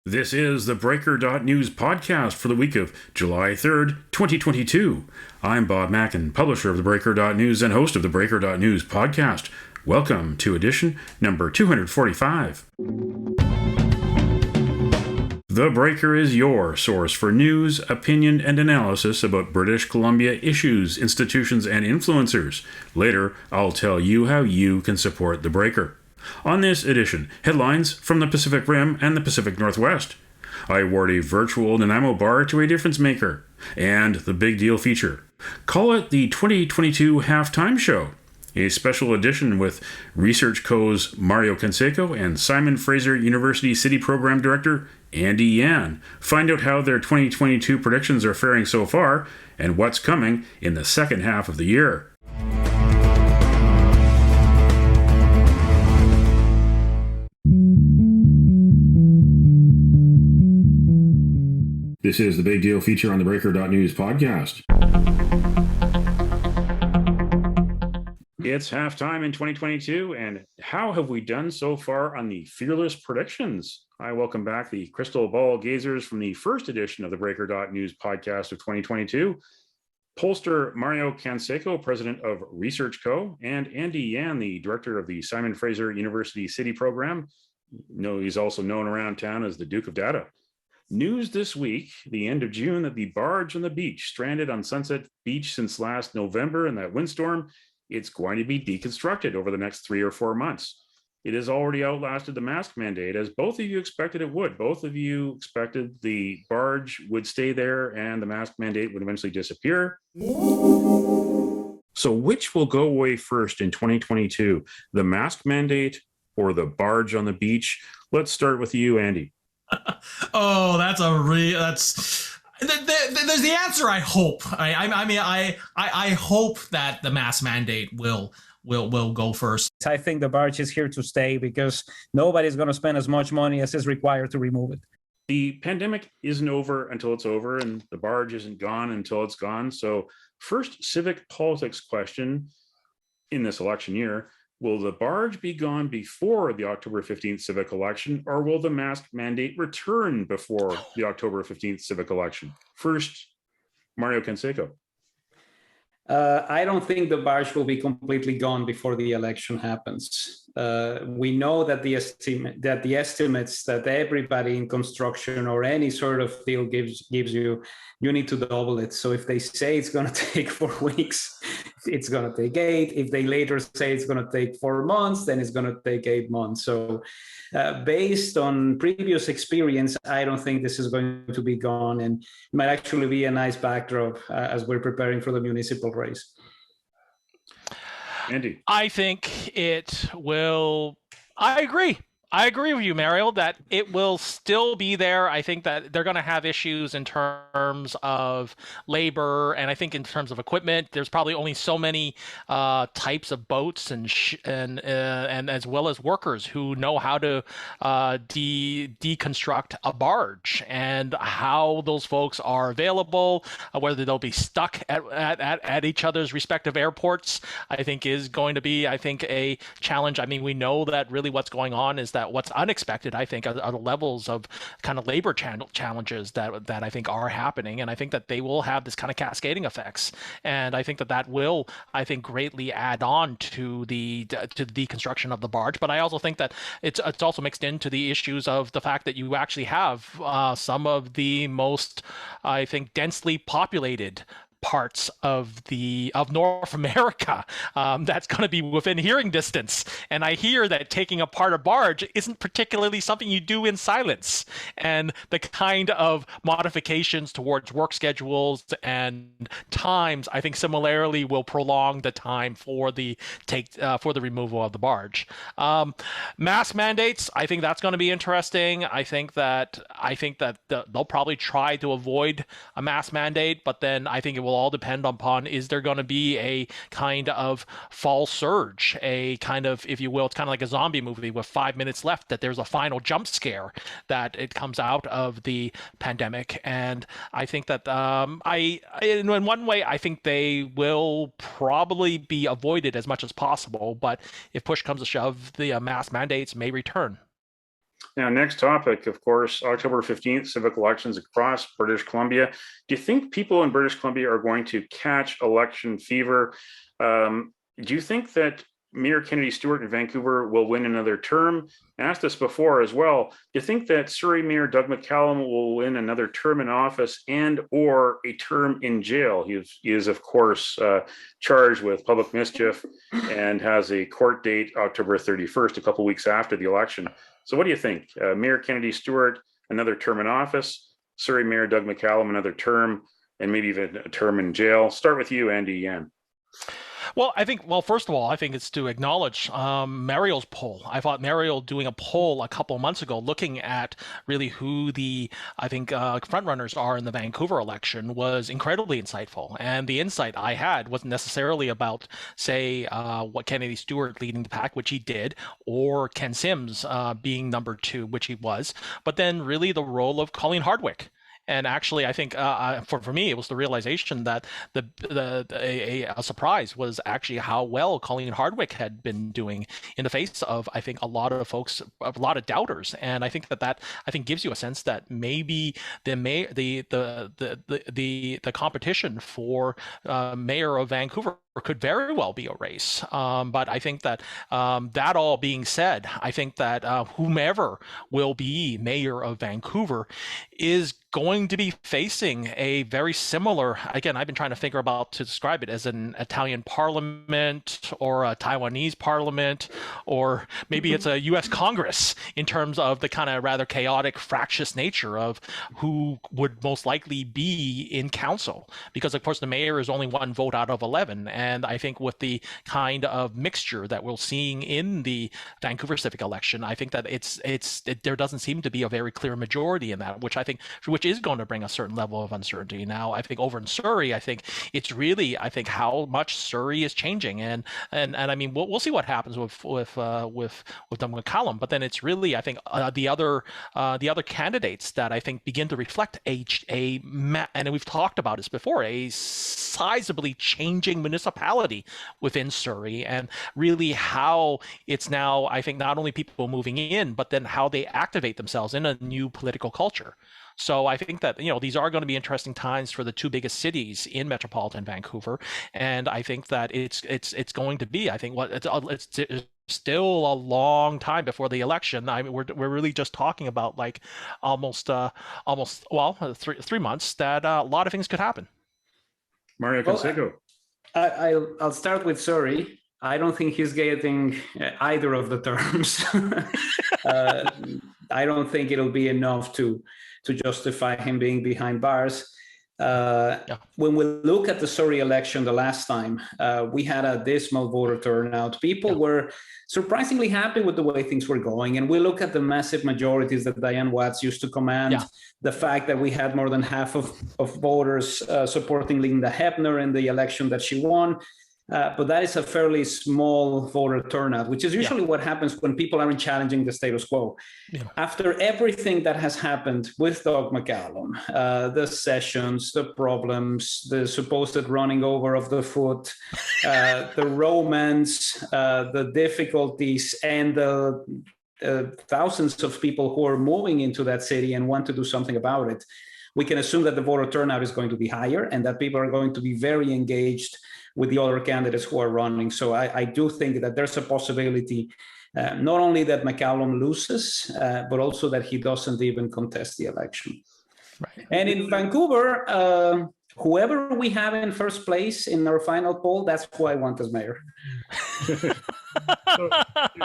This is the Breaker.news podcast for the week of July 3rd, 2022. I'm Bob Mackin, publisher of the Breaker.news and host of the Breaker.news podcast. Welcome to edition number 245. The Breaker is your source for news, opinion, and analysis about British Columbia issues, institutions, and influencers. Later, I'll tell you how you can support The Breaker. On this edition, headlines from the Pacific Rim and the Pacific Northwest. I award a virtual Nanaimo bar to a difference maker. And the big deal feature. Call it the 2022 halftime show. A special edition with Research Co.'s Mario Canseco and Simon Fraser University City Program Director Andy Yan. Find out how their 2022 predictions are faring so far and what's coming in the second half of the year. This is the big deal feature on the Breaker.news podcast. It's halftime in 2022, and how have we done so far on the fearless predictions? I welcome back the crystal ball gazers from the first edition of the Breaker.news podcast of 2022. Pollster Mario Canseco, president of Research Co., and Andy Yan, the director of the Simon Fraser University City Program. He's also known around town as the Duke of Data. News this week, the end of June, that the barge on the beach, stranded on Sunset Beach since last November in that windstorm, it's going to be deconstructed over the next 3 or 4 months. It has already outlasted the mask mandate, as both of you expected it would. Both of you expected the barge would stay there and the mask mandate would eventually disappear. So which will go away first in 2022, the mask mandate or the barge on the beach? Let's start with you, Andy. Oh, there's the answer. I hope. I hope that the mask mandate will go first. I think the barge is here to stay because nobody's going to spend as much money as is required to remove it. The pandemic isn't over until it's over, and the barge isn't gone until it's gone. So, first civic politics question in this election year: will the barge be gone before the October 15th civic election, or will the mask mandate return before the October 15th civic election? First, Mario Canseco. I don't think the barge will be completely gone before the election happens. We know that the estimates that everybody in construction or any sort of field gives you need to double it. So if they say it's going to take 4 weeks, it's going to take 8. If they later say it's going to take 4 months, then it's going to take 8 months. So based on previous experience, I don't think this is going to be gone, and it might actually be a nice backdrop as we're preparing for the municipal race. Andy. I think it will. I agree with you, Mario, that it will still be there. I think that they're going to have issues in terms of labor, and I think in terms of equipment. There's probably only so many types of boats and as well as workers who know how to deconstruct a barge, and how those folks are available, whether they'll be stuck at each other's respective airports, I think is going to be, a challenge. I mean, we know that really what's going on is that what's unexpected, I think, are the levels of kind of labor challenges that I think are happening, and I think that they will have this kind of cascading effects, and I think that will, greatly add on to the deconstruction of the barge. But I also think that it's also mixed into the issues of the fact that you actually have some of the most, densely populated parts of North America that's going to be within hearing distance. And I hear that taking apart a barge isn't particularly something you do in silence. And the kind of modifications towards work schedules and times, I think, similarly will prolong the time for the removal of the barge. Mask mandates, I think that's going to be interesting. I think that they'll probably try to avoid a mask mandate, but then I think it will all depend upon, is there going to be a kind of fall surge, a kind of, if you will, it's kind of like a zombie movie with 5 minutes left, that there's a final jump scare that it comes out of the pandemic. And I think that in one way, I think they will probably be avoided as much as possible, but if push comes to shove, the mask mandates may return. Now, next topic, of course, October 15th, civic elections across British Columbia. Do you think people in British Columbia are going to catch election fever? Do you think that Mayor Kennedy Stewart in Vancouver will win another term? I asked this before as well. Do you think that Surrey Mayor Doug McCallum will win another term in office and or a term in jail? He is of course, charged with public mischief and has a court date October 31st, a couple weeks after the election. So what do you think? Mayor Kennedy Stewart, another term in office, Surrey Mayor Doug McCallum, another term, and maybe even a term in jail. Start with you, Andy Yan. Well, first of all, I think it's to acknowledge Mariel's poll. I thought Mariel doing a poll a couple of months ago looking at really who the, frontrunners are in the Vancouver election was incredibly insightful. And the insight I had wasn't necessarily about, say, what Kennedy Stewart leading the pack, which he did, or Ken Sims being number 2, which he was, but then really the role of Colleen Hardwick. And actually, I think for me, it was the realization that a surprise was actually how well Colleen Hardwick had been doing in the face of, I think, a lot of folks, a lot of doubters. And I think that I think gives you a sense that maybe the competition for mayor of Vancouver could very well be a race. But I think that that all being said, I think that whomever will be mayor of Vancouver is going to be facing a very similar, again, I've been trying to figure out to describe it as an Italian parliament or a Taiwanese parliament, or maybe it's a US Congress in terms of the kind of rather chaotic, fractious nature of who would most likely be in council. Because of course the mayor is only 1 vote out of 11. And I think with the kind of mixture that we're seeing in the Vancouver civic election, I think that there doesn't seem to be a very clear majority in that, which is going to bring a certain level of uncertainty. Now, I think over in Surrey, I think it's really, how much Surrey is changing, and I mean, we'll see what happens with Doug McCallum, but then it's really, I think, the other candidates that I think begin to reflect and we've talked about this before, a sizably changing municipality within Surrey, and really how it's now, I think, not only people moving in, but then how they activate themselves in a new political culture. So I think that, these are going to be interesting times for the 2 biggest cities in metropolitan Vancouver, and I think that it's going to be, I think, it's still a long time before the election. I mean, we're really just talking about like almost 3 months that a lot of things could happen. Mario Canseco. I'll start with Surrey. I don't think he's getting either of the terms. I don't think it'll be enough to justify him being behind bars. When we look at the Surrey election the last time, we had a dismal voter turnout. People were surprisingly happy with the way things were going. And we look at the massive majorities that Diane Watts used to command, the fact that we had more than half of voters supporting Linda Hebner in the election that she won. But that is a fairly small voter turnout, which is usually what happens when people aren't challenging the status quo. After everything that has happened with Doug McCallum, the sessions, the problems, the supposed running over of the foot, the romance, the difficulties, and the thousands of people who are moving into that city and want to do something about it, we can assume that the voter turnout is going to be higher and that people are going to be very engaged with the other candidates who are running. So I do think that there's a possibility not only that McCallum loses, but also that he doesn't even contest the election. Right. And in Vancouver, whoever we have in first place in our final poll, that's who I want as mayor. So,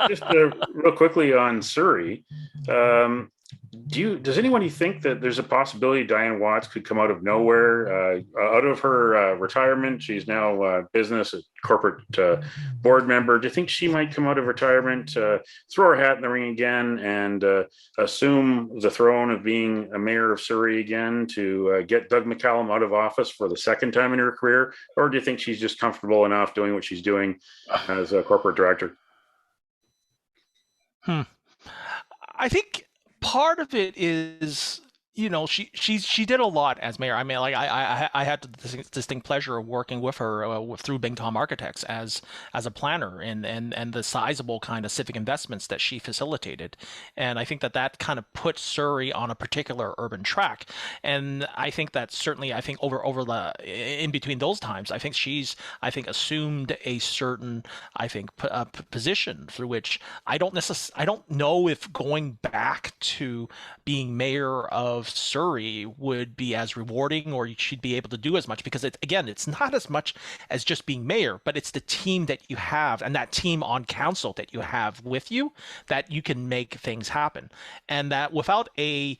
just real quickly on Surrey, does anybody think that there's a possibility Diane Watts could come out of nowhere, out of her retirement? She's now a business, a corporate board member. Do you think she might come out of retirement, throw her hat in the ring again, and assume the throne of being a mayor of Surrey again to get Doug McCallum out of office for the 2nd time in her career? Or do you think she's just comfortable enough doing what she's doing as a corporate director? I think part of it is she did a lot as mayor. I mean, like I had the distinct pleasure of working with her through Bing Tom Architects as a planner, and the sizable kind of civic investments that she facilitated. And I think that kind of put Surrey on a particular urban track. And I think that certainly, I think over the in between those times, I think she's assumed a certain position through which I don't know if going back to being mayor of Surrey would be as rewarding, or she'd be able to do as much, because it's not as much as just being mayor, but it's the team that you have and that team on council that you have with you that you can make things happen. And that without a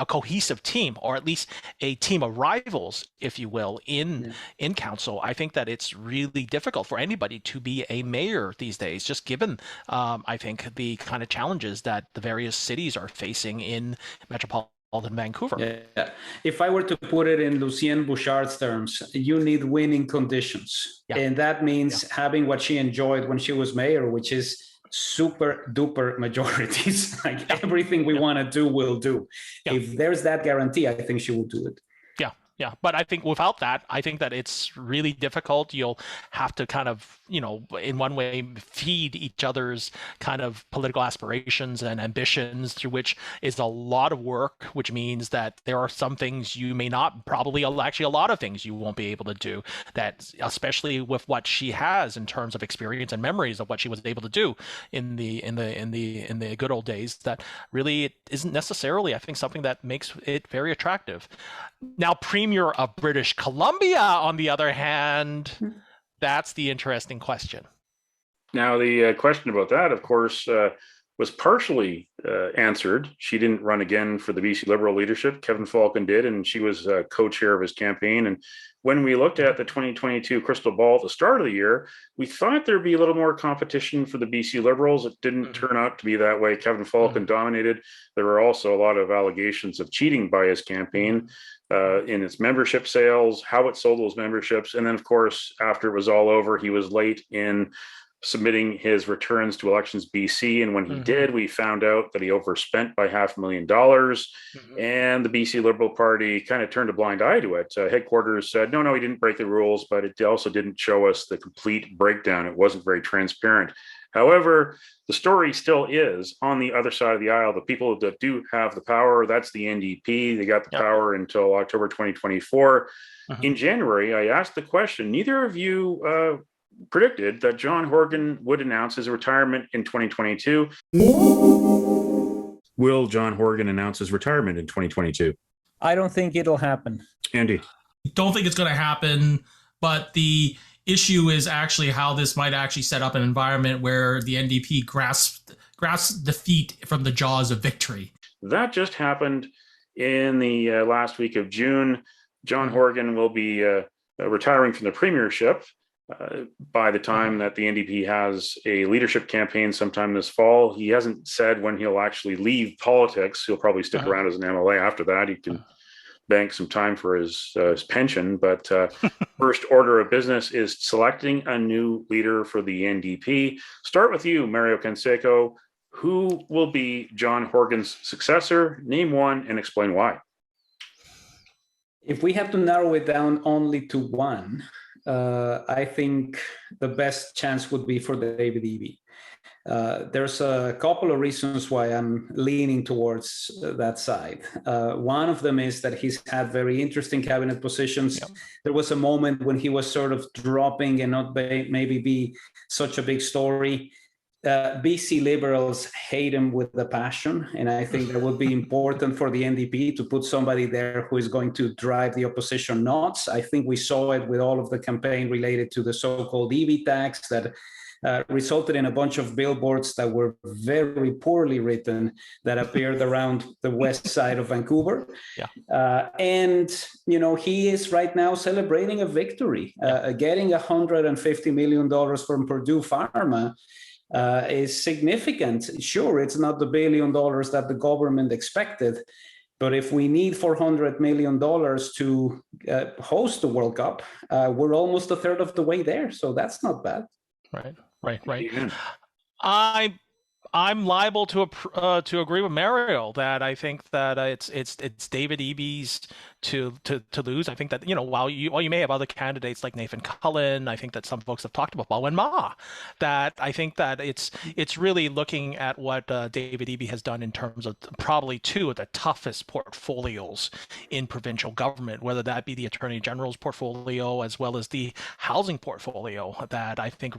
cohesive team, or at least a team of rivals, if you will, in council, I think that it's really difficult for anybody to be a mayor these days, just given I think the kind of challenges that the various cities are facing in metropolitan Vancouver. Yeah. If I were to put it in Lucien Bouchard's terms, you need winning conditions. Yeah. And that means having what she enjoyed when she was mayor, which is super duper majorities. Like everything we want to do, we'll do. Yeah. If there's that guarantee, I think she will do it. Yeah, but I think without that, I think that it's really difficult. You'll have to kind of, in one way, feed each other's kind of political aspirations and ambitions, through which is a lot of work, which means that there are some things you may not, probably actually a lot of things you won't be able to do, that especially with what she has in terms of experience and memories of what she was able to do in the good old days, that really it isn't necessarily, I think, something that makes it very attractive. Now, Premier of British Columbia, on the other hand, that's the interesting question. Now, the question about that, of course, was partially answered. She didn't run again for the BC Liberal leadership. Kevin Falcon did, and she was co-chair of his campaign. And when we looked at the 2022 crystal ball at the start of the year, we thought there'd be a little more competition for the BC Liberals. It didn't turn out to be that way. Kevin Falcon dominated. There were also a lot of allegations of cheating by his campaign in its membership sales, how it sold those memberships. And then, of course, after it was all over, he was late in submitting his returns to Elections BC. And when he did, we found out that he overspent by $500,000. And the BC Liberal Party kind of turned a blind eye to it. Headquarters said, no, he didn't break the rules, but it also didn't show us the complete breakdown. It wasn't very transparent. However, the story still is on the other side of the aisle. The people that do have the power, that's the NDP. They got the power until October 2024. In January, I asked the question, neither of you predicted that John Horgan would announce his retirement in 2022. Will John Horgan announce his retirement in 2022? I don't think it'll happen. Andy? Don't think it's going to happen, but the issue is actually how this might actually set up an environment where the NDP grasps defeat from the jaws of victory. That just happened in the last week of June. John Horgan will be retiring from the premiership by the time that the NDP has a leadership campaign sometime this fall. He hasn't said when he'll actually leave politics. He'll probably stick around as an MLA after that. He can bank some time for his pension. But first order of business is selecting a new leader for the NDP. Start with you, Mario Canseco. Who will be John Horgan's successor? Name one and explain why. If we have to narrow it down only to one, I think the best chance would be for David Eby. There's a couple of reasons why I'm leaning towards that side. One of them is that he's had very interesting cabinet positions. Yep. There was a moment when he was sort of dropping and not maybe be such a big story. BC Liberals hate him with a passion, and I think that would be important for the NDP to put somebody there who is going to drive the opposition nuts. I think we saw it with all of the campaign related to the so-called EV tax that resulted in a bunch of billboards that were very poorly written that appeared around the west side of Vancouver. And, he is right now celebrating a victory. Getting $150 million from Purdue Pharma is significant. Sure, it's not the $1 billion that the government expected, but if we need $400 million to host the World Cup, we're almost a third of the way there. So that's not bad. Right. Yeah. I'm liable to agree with Mario that I think that it's David Eby's to lose. I think that while you may have other candidates like Nathan Cullen, I think that some folks have talked about Bowen Ma, that I think that it's really looking at what David Eby has done in terms of probably two of the toughest portfolios in provincial government, whether that be the Attorney General's portfolio as well as the housing portfolio. That I think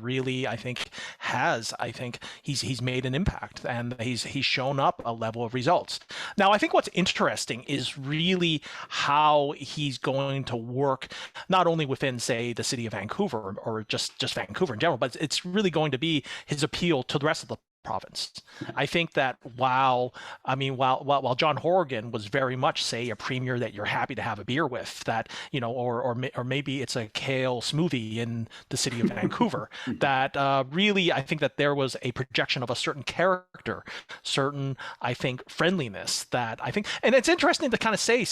he's made an impact, and he's shown up a level of results. Now, I think what's interesting is really how he's going to work, not only within, say, the city of Vancouver or just Vancouver in general, but it's really going to be his appeal to the rest of the province. I think that while John Horgan was very much, say, a premier that you're happy to have a beer with, that or maybe it's a kale smoothie in the city of Vancouver, that really I think that there was a projection of a certain character, certain I think friendliness that I think, and it's interesting to kind of say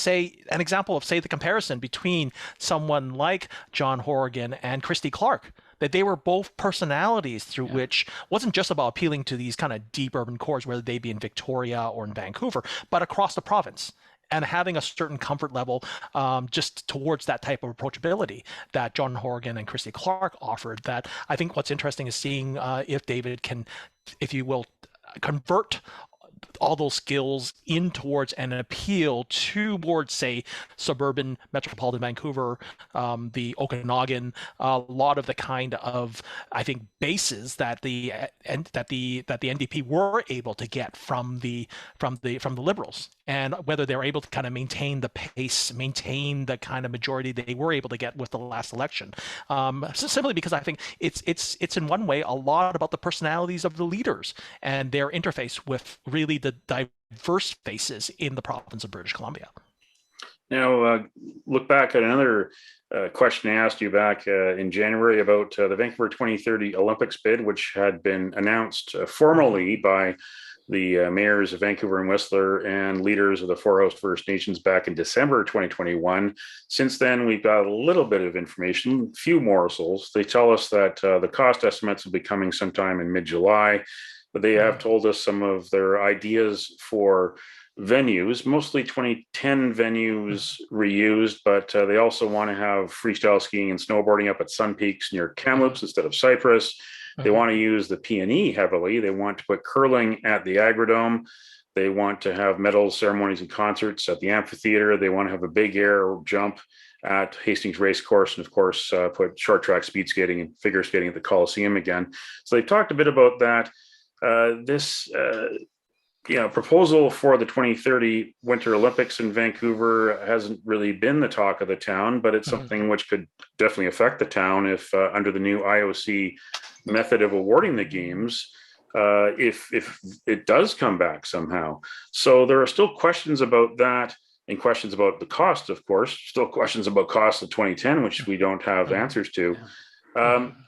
an example of, say, the comparison between someone like John Horgan and Christy Clark, that they were both personalities through which wasn't just about appealing to these kind of deep urban cores, whether they be in Victoria or in Vancouver, but across the province, and having a certain comfort level just towards that type of approachability that John Horgan and Christy Clark offered. That I think what's interesting is seeing if David can, if you will, convert all those skills in towards an appeal towards, say, suburban metropolitan Vancouver, the Okanagan, a lot of the kind of, I think, bases that the NDP were able to get from the Liberals, and whether they're able to kind of maintain the pace, maintain the kind of majority they were able to get with the last election. Simply because I think it's in one way a lot about the personalities of the leaders and their interface with really the diverse faces in the province of British Columbia. Now, look back at another question I asked you back in January about the Vancouver 2030 Olympics bid, which had been announced formally by the mayors of Vancouver and Whistler and leaders of the Forehouse First Nations back in December 2021. Since then, we've got a little bit of information, few morsels. They tell us that the cost estimates will be coming sometime in mid-July, but they have told us some of their ideas for venues, mostly 2010 venues reused, but they also want to have freestyle skiing and snowboarding up at Sun Peaks near Kamloops instead of Cypress. They want to use the P&E heavily. They want to put curling at the Agrodome. They want to have medal ceremonies and concerts at the amphitheater. They want to have a big air jump at Hastings Racecourse, and of course, put short track speed skating and figure skating at the Coliseum again. So they've talked a bit about that. This proposal for the 2030 Winter Olympics in Vancouver hasn't really been the talk of the town, but it's something which could definitely affect the town if under the new IOC method of awarding the games, if it does come back somehow. So there are still questions about that, and questions about the cost, of course, still questions about cost of 2010, which we don't have answers to.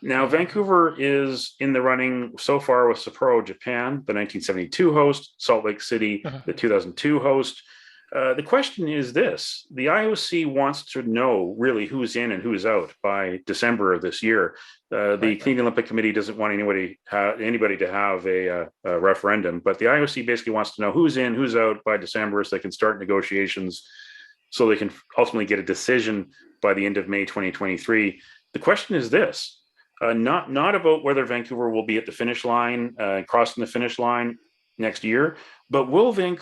Now, Vancouver is in the running so far with Sapporo, Japan, the 1972 host, Salt Lake City, the 2002 host. The question is this: the IOC wants to know really who's in and who's out by December of this year. The Canadian Olympic Committee doesn't want anybody to have a referendum, but the IOC basically wants to know who's in, who's out by December, so they can start negotiations, so they can ultimately get a decision by the end of May 2023. The question is this: not about whether Vancouver will be at the finish line, crossing the finish line next year, but will the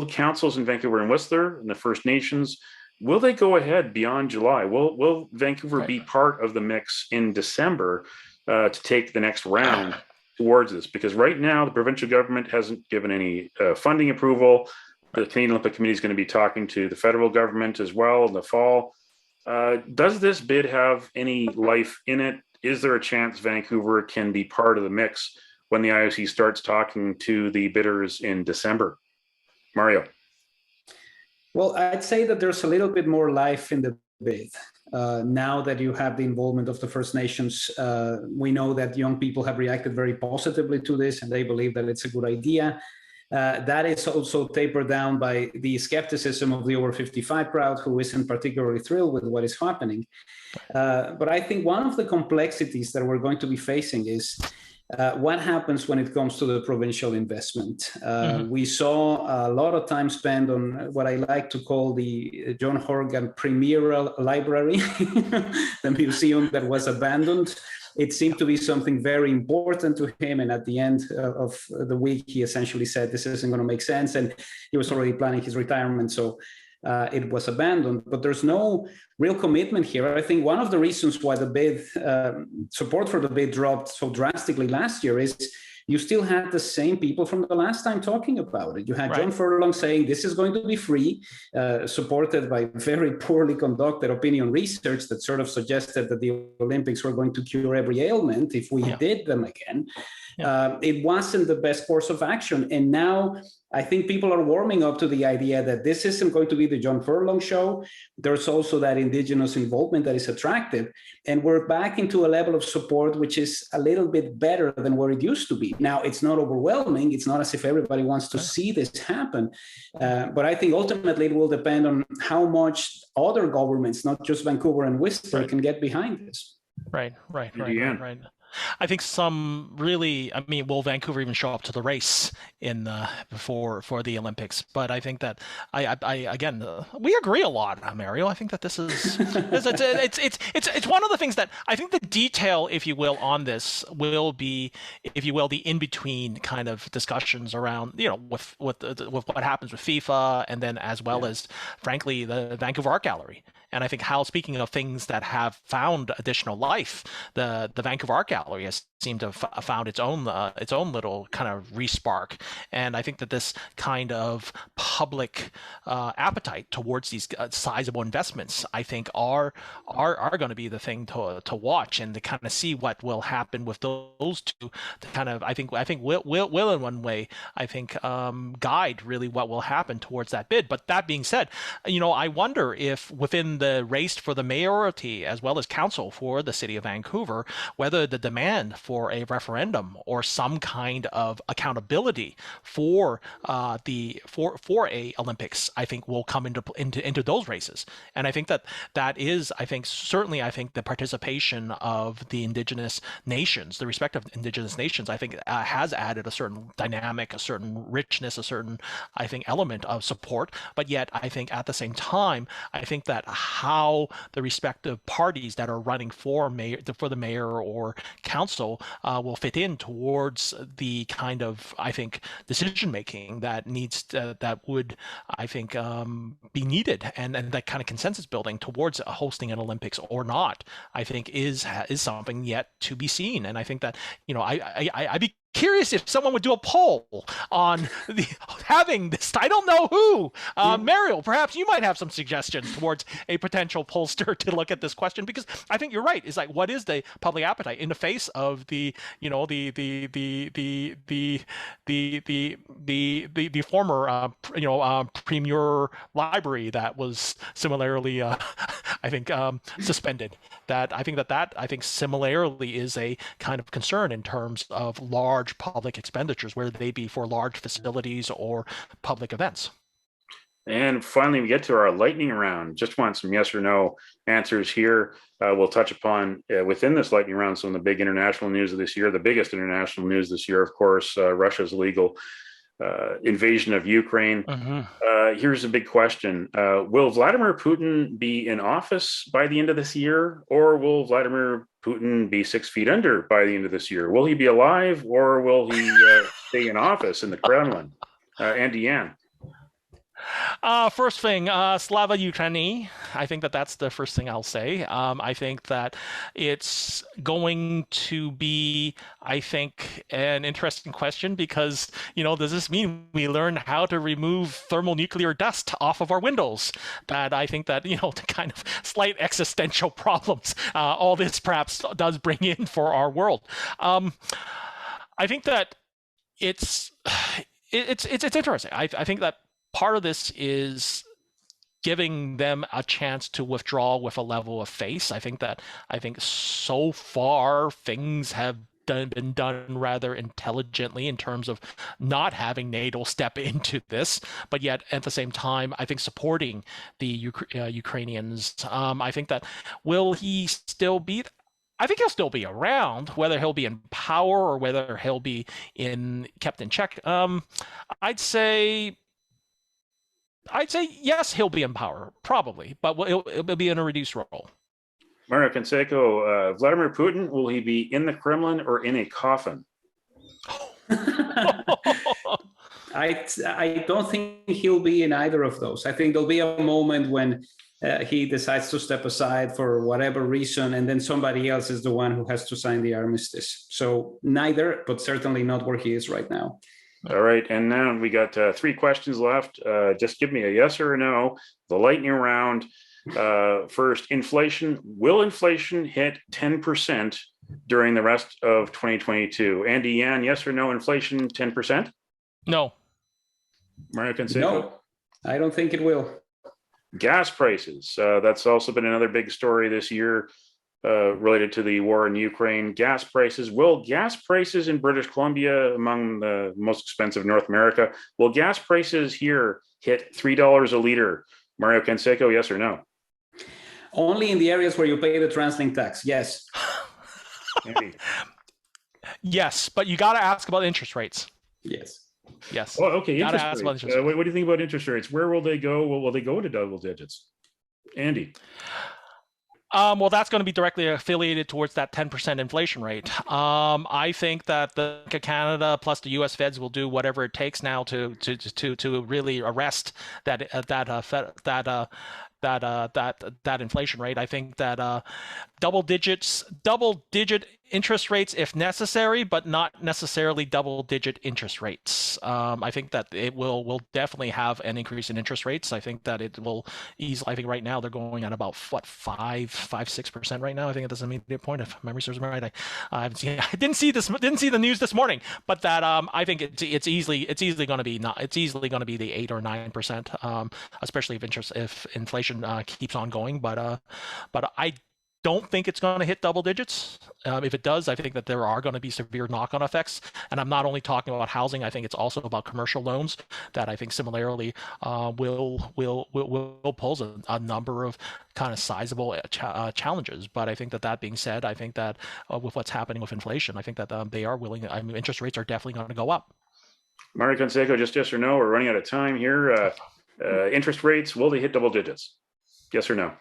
councils in Vancouver and Whistler and the First Nations, will they go ahead beyond July? Will Vancouver be part of the mix in December to take the next round towards this? Because right now the provincial government hasn't given any funding approval. The Canadian Olympic Committee is going to be talking to the federal government as well in the fall. Does this bid have any life in it? Is there a chance Vancouver can be part of the mix when the IOC starts talking to the bidders in December? Mario. Well, I'd say that there's a little bit more life in the bid. Now that you have the involvement of the First Nations, we know that young people have reacted very positively to this, and they believe that it's a good idea. That is also tapered down by the skepticism of the over 55 crowd, who isn't particularly thrilled with what is happening. But I think one of the complexities that we're going to be facing is what happens when it comes to the provincial investment? We saw a lot of time spent on what I like to call the John Horgan Premier Library, the museum that was abandoned. It seemed to be something very important to him. And at the end of the week, he essentially said, this isn't going to make sense. And he was already planning his retirement. So it was abandoned, but there's no real commitment here. I think one of the reasons why the bid support for the bid dropped so drastically last year is you still had the same people from the last time talking about it. You had John Furlong saying this is going to be free, supported by very poorly conducted opinion research that sort of suggested that the Olympics were going to cure every ailment if we did them again. It wasn't the best course of action. And now I think people are warming up to the idea that this isn't going to be the John Furlong show. There's also that indigenous involvement that is attractive. And we're back into a level of support which is a little bit better than where it used to be. Now, it's not overwhelming. It's not as if everybody wants to see this happen. But I think ultimately it will depend on how much other governments, not just Vancouver and Whistler, can get behind this. Right. I think some really, I mean, will Vancouver even show up to the race in for the Olympics? But I think that again, we agree a lot, Mario. I think that this is it's one of the things that I think the detail, if you will, on this will be, if you will, the in between kind of discussions around, you know, with what happens with FIFA, and then as well as, frankly, the Vancouver Art Gallery. And I think how, speaking of things that have found additional life, the Vancouver Art Gallery has seemed to have found its own little kind of respark. And I think that this kind of public appetite towards these sizable investments, I think, are going to be the thing to watch, and to kind of see what will happen with those two. To kind of, I think will in one way, I think, guide really what will happen towards that bid. But that being said, you know, I wonder if within the race for the mayoralty as well as council for the city of Vancouver, whether the demand for a referendum or some kind of accountability for a Olympics, I think, will come into those races. And I think that is, I think, certainly, I think the participation of the Indigenous nations, the respective Indigenous nations, I think has added a certain dynamic, a certain richness, a certain, I think, element of support. But yet, I think at the same time, I think that how the respective parties that are running for the mayor or council will fit in towards the kind of, I think, decision making that needs that would, I think, be needed, and that kind of consensus building towards hosting an Olympics or not, I think is something yet to be seen. And I think that, you know, I'd be curious if someone would do a poll on having this. I don't know who. Mario, perhaps you might have some suggestions towards a potential pollster to look at this question, because I think you're right. It's like, what is the public appetite in the face of the, you know, the former premier library that was similarly, I think, suspended. That I think similarly is a kind of concern in terms of large public expenditures, whether they be for large facilities or public events. And finally, we get to our lightning round. Just want some yes or no answers here. We'll touch upon within this lightning round some of the big international news of this year. The biggest international news this year, of course, Russia's illegal invasion of Ukraine. Here's a big question. Will Vladimir Putin be in office by the end of this year, or will Vladimir Putin be 6 feet under by the end of this year? Will he be alive, or will he stay in office in the Kremlin? And Deanne. First thing, Slava Ukraini. I think that's the first thing I'll say. I think that it's going to be, I think, an interesting question, because, you know, does this mean we learn how to remove thermonuclear dust off of our windows? That I think that, you know, the kind of slight existential problems all this perhaps does bring in for our world. I think that it's interesting. I think that part of this is giving them a chance to withdraw with a level of face. I think so far things have been done rather intelligently in terms of not having NATO step into this, but yet at the same time, I think supporting the Ukrainians. I think that will he still be? I think he'll still be around, whether he'll be in power or whether he'll be kept in check. I'd say yes, he'll be in power, probably, but it'll be in a reduced role. Mario Canseco, Vladimir Putin, will he be in the Kremlin or in a coffin? I don't think he'll be in either of those. I think there'll be a moment when he decides to step aside for whatever reason, and then somebody else is the one who has to sign the armistice. So neither, but certainly not where he is right now. All right, and now we got 3 questions left. Just give me a yes or a no. The lightning round. First, inflation. Will inflation hit 10% during the rest of 2022? Andy Yan, yes or no, inflation 10%? No. Mario Canseco? No, I don't think it will. Gas prices. That's also been another big story this year related to the war in Ukraine. Gas prices. Will gas prices in British Columbia, among the most expensive in North America, will gas prices here hit $3 a liter? Mario Canseco, yes or no? Only in the areas where you pay the TransLink tax, yes. Yes, but you got to ask about interest rates. Yes. Yes. Oh, okay. Interest rates. Interest rates. What do you think about interest rates? Where will they go? Will they go to double digits? Andy? Well, that's going to be directly affiliated towards that 10% inflation rate. I think that the Bank of Canada plus the U.S. Feds will do whatever it takes now to really arrest that inflation rate. I think that double-digit interest rates if necessary, but not necessarily double-digit interest rates. I think that it will definitely have an increase in interest rates. I think that it will ease. I think right now they're going at about 5-6% right now. I think at this immediate point, if memory serves me right. I didn't see the news this morning, but that I think it's easily going to be the 8 or 9%, especially if inflation keeps on going. But I don't think it's going to hit double digits. If it does, I think that there are going to be severe knock-on effects. And I'm not only talking about housing. I think it's also about commercial loans that I think similarly will pose a number of kind of sizable challenges. But I think that being said, I think that with what's happening with inflation, I think that they are willing. I mean, interest rates are definitely going to go up. Mario Canseco, just yes or no? We're running out of time here. Interest rates, will they hit double digits? Yes or no?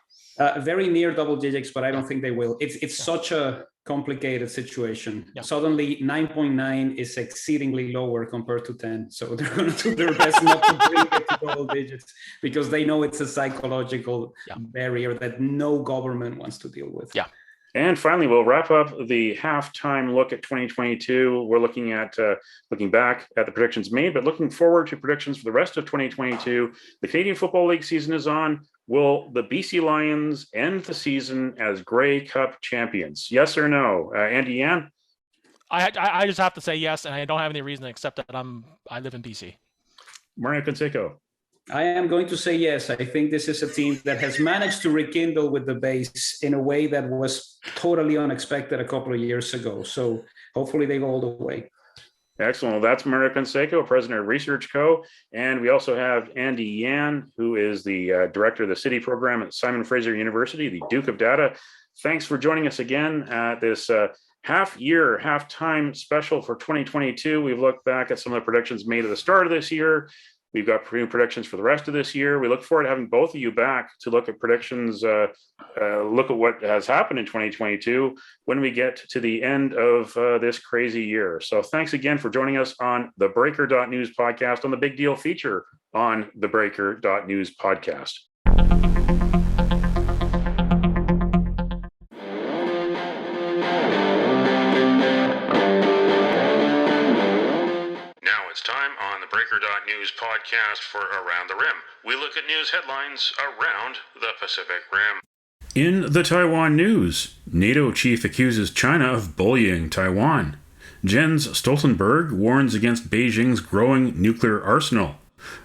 Very near double digits, but I don't think they will. It's such a complicated situation. Yeah. Suddenly 9.9 is exceedingly lower compared to 10. So they're going to do their best not to bring it to double digits because they know it's a psychological barrier that no government wants to deal with. Yeah. And finally, we'll wrap up the halftime look at 2022. We're looking back at the predictions made, but looking forward to predictions for the rest of 2022. The Canadian Football League season is on. Will the BC Lions end the season as Grey Cup champions? Yes or no? Andy Yan? I just have to say yes, and I don't have any reason except that I live in BC. Mario Canseco? I am going to say yes. I think this is a team that has managed to rekindle with the base in a way that was totally unexpected a couple of years ago. So hopefully they go all the way. Excellent. Well, that's Mario Canseco, president of Research Co. And we also have Andy Yan, who is the director of the City program at Simon Fraser University, the Duke of Data. Thanks for joining us again at this halftime special for 2022. We've looked back at some of the predictions made at the start of this year. We've got predictions for the rest of this year. We look forward to having both of you back to look at predictions, look at what has happened in 2022 when we get to the end of this crazy year. So thanks again for joining us on the Breaker.news podcast on the Big Deal feature on the Breaker.news podcast. It's time on the Breaker.news podcast for Around the Rim. We look at news headlines around the Pacific Rim. In the Taiwan news, NATO chief accuses China of bullying Taiwan. Jens Stoltenberg warns against Beijing's growing nuclear arsenal.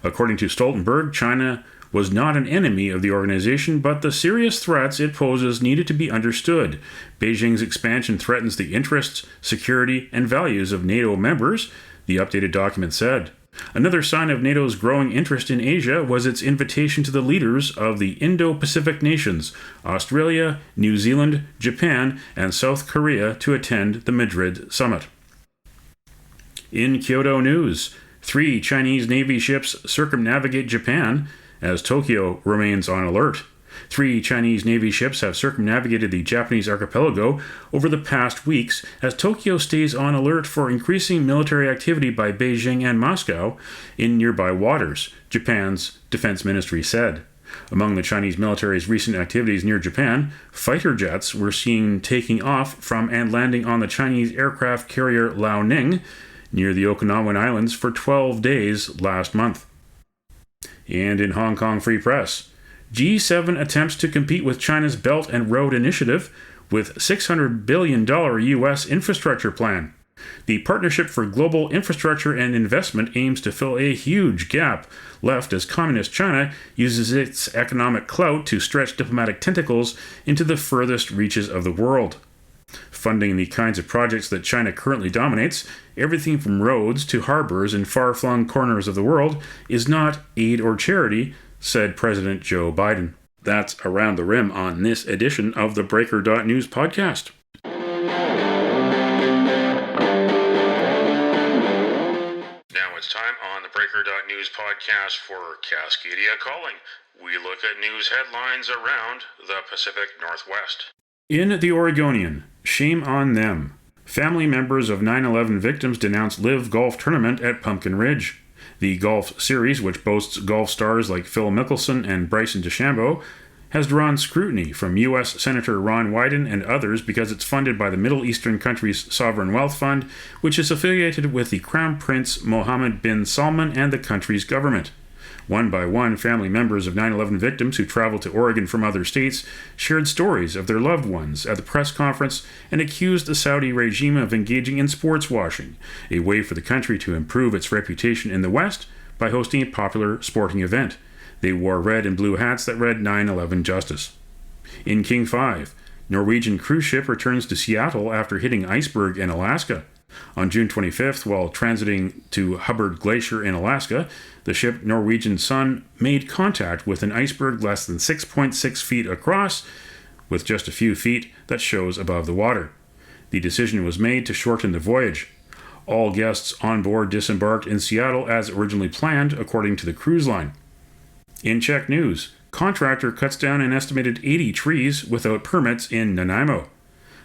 According to Stoltenberg, China was not an enemy of the organization, but the serious threats it poses needed to be understood. Beijing's expansion threatens the interests, security, and values of NATO members, the updated document said. Another sign of NATO's growing interest in Asia was its invitation to the leaders of the Indo-Pacific nations, Australia, New Zealand, Japan, and South Korea, to attend the Madrid summit. In Kyoto news, 3 Chinese Navy ships circumnavigate Japan as Tokyo remains on alert. 3 Chinese Navy ships have circumnavigated the Japanese archipelago over the past weeks as Tokyo stays on alert for increasing military activity by Beijing and Moscow in nearby waters, Japan's defense ministry said. Among the Chinese military's recent activities near Japan, fighter jets were seen taking off from and landing on the Chinese aircraft carrier Liaoning near the Okinawan Islands for 12 days last month. And in Hong Kong Free Press, G7 attempts to compete with China's Belt and Road Initiative with $600 billion U.S. infrastructure plan. The Partnership for Global Infrastructure and Investment aims to fill a huge gap left as Communist China uses its economic clout to stretch diplomatic tentacles into the furthest reaches of the world. Funding the kinds of projects that China currently dominates, everything from roads to harbors in far-flung corners of the world, is not aid or charity, said President Joe Biden. That's Around the Rim on this edition of the Breaker.news podcast. Now it's time on the Breaker.news podcast for Cascadia Calling. We look at news headlines around the Pacific Northwest. In the Oregonian, shame on them. Family members of 9/11 victims denounce live golf tournament at Pumpkin Ridge. The golf series, which boasts golf stars like Phil Mickelson and Bryson DeChambeau, has drawn scrutiny from U.S. Senator Ron Wyden and others because it's funded by the Middle Eastern country's sovereign wealth fund, which is affiliated with the Crown Prince Mohammed bin Salman and the country's government. One by one, family members of 9/11 victims who traveled to Oregon from other states shared stories of their loved ones at the press conference and accused the Saudi regime of engaging in sports washing, a way for the country to improve its reputation in the West by hosting a popular sporting event. They wore red and blue hats that read 9/11 Justice. In King 5, Norwegian cruise ship returns to Seattle after hitting iceberg in Alaska. On June 25th, while transiting to Hubbard Glacier in Alaska, the ship Norwegian Sun made contact with an iceberg less than 6.6 feet across, with just a few feet that shows above the water. The decision was made to shorten the voyage. All guests on board disembarked in Seattle as originally planned, according to the cruise line. In Czech news, contractor cuts down an estimated 80 trees without permits in Nanaimo.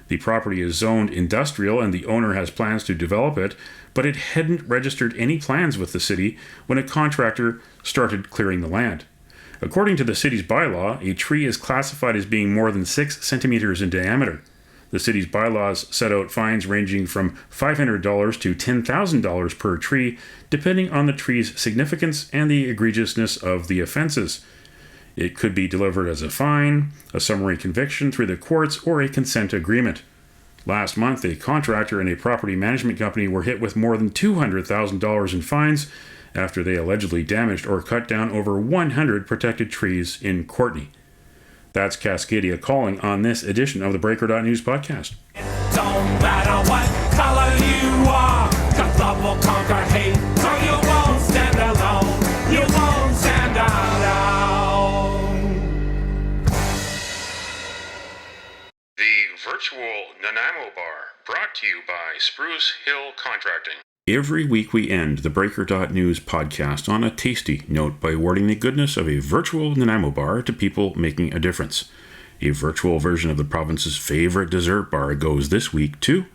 The property is zoned industrial and the owner has plans to develop it, but it hadn't registered any plans with the city when a contractor started clearing the land. According to the city's bylaw, a tree is classified as being more than 6 centimeters in diameter. The city's bylaws set out fines ranging from $500 to $10,000 per tree, depending on the tree's significance and the egregiousness of the offenses. It could be delivered as a fine, a summary conviction through the courts, or a consent agreement. Last month, a contractor and a property management company were hit with more than $200,000 in fines after they allegedly damaged or cut down over 100 protected trees in Courtenay. That's Cascadia Calling on this edition of the Breaker.news podcast. It don't matter what color you are, 'cause love will conquer hate, so you won't stand alone, you won't stand alone. The virtual Nanaimo Bar, brought to you by Spruce Hill Contracting. Every week we end the Breaker.news podcast on a tasty note by awarding the goodness of a virtual Nanaimo bar to people making a difference. A virtual version of the province's favorite dessert bar goes this week to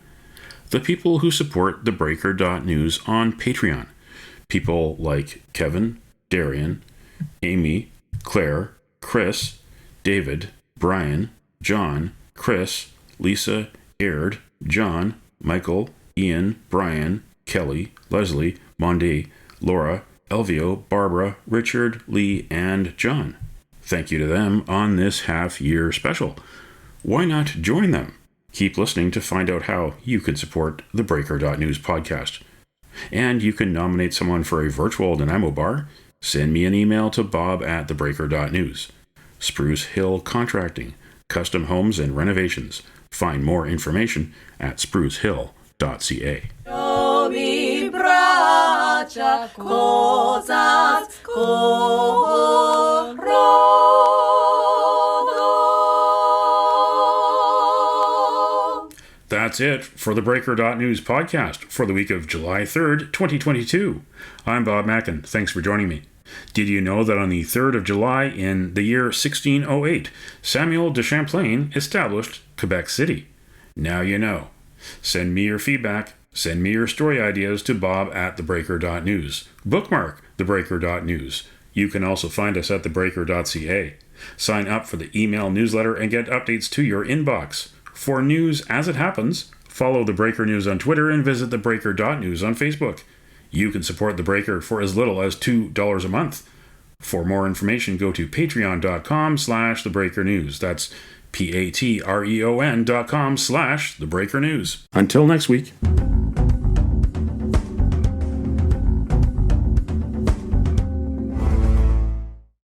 the people who support the Breaker.news on Patreon. People like Kevin, Darian, Amy, Claire, Chris, David, Brian, John, Chris, Lisa, Aird, John, Michael, Ian, Brian, Kelly, Leslie, Mondi, Laura, Elvio, Barbara, Richard, Lee, and John. Thank you to them on this half-year special. Why not join them? Keep listening to find out how you can support the Breaker.news podcast. And you can nominate someone for a virtual Nanaimo bar. Send me an email to bob@theBreaker.news. Spruce Hill Contracting, custom homes and renovations. Find more information at sprucehill.ca. Mi brother. Kozaczak, kozacko rodo. That's it for the Breaker.news podcast for the week of July 3rd, 2022. I'm Bob Mackin. Thanks for joining me. Did you know that on the 3rd of July in the year 1608, Samuel de Champlain established Quebec City? Now you know. Send me your feedback. Send me your story ideas to bob@theBreaker.news. Bookmark theBreaker.news. You can also find us at theBreaker.ca. Sign up for the email newsletter and get updates to your inbox. For news as it happens, follow The Breaker News on Twitter and visit theBreaker.news on Facebook. You can support The Breaker for as little as $2 a month. For more information, go to patreon.com/thebreakernews. That's patreon.com/thebreakernews. Until next week.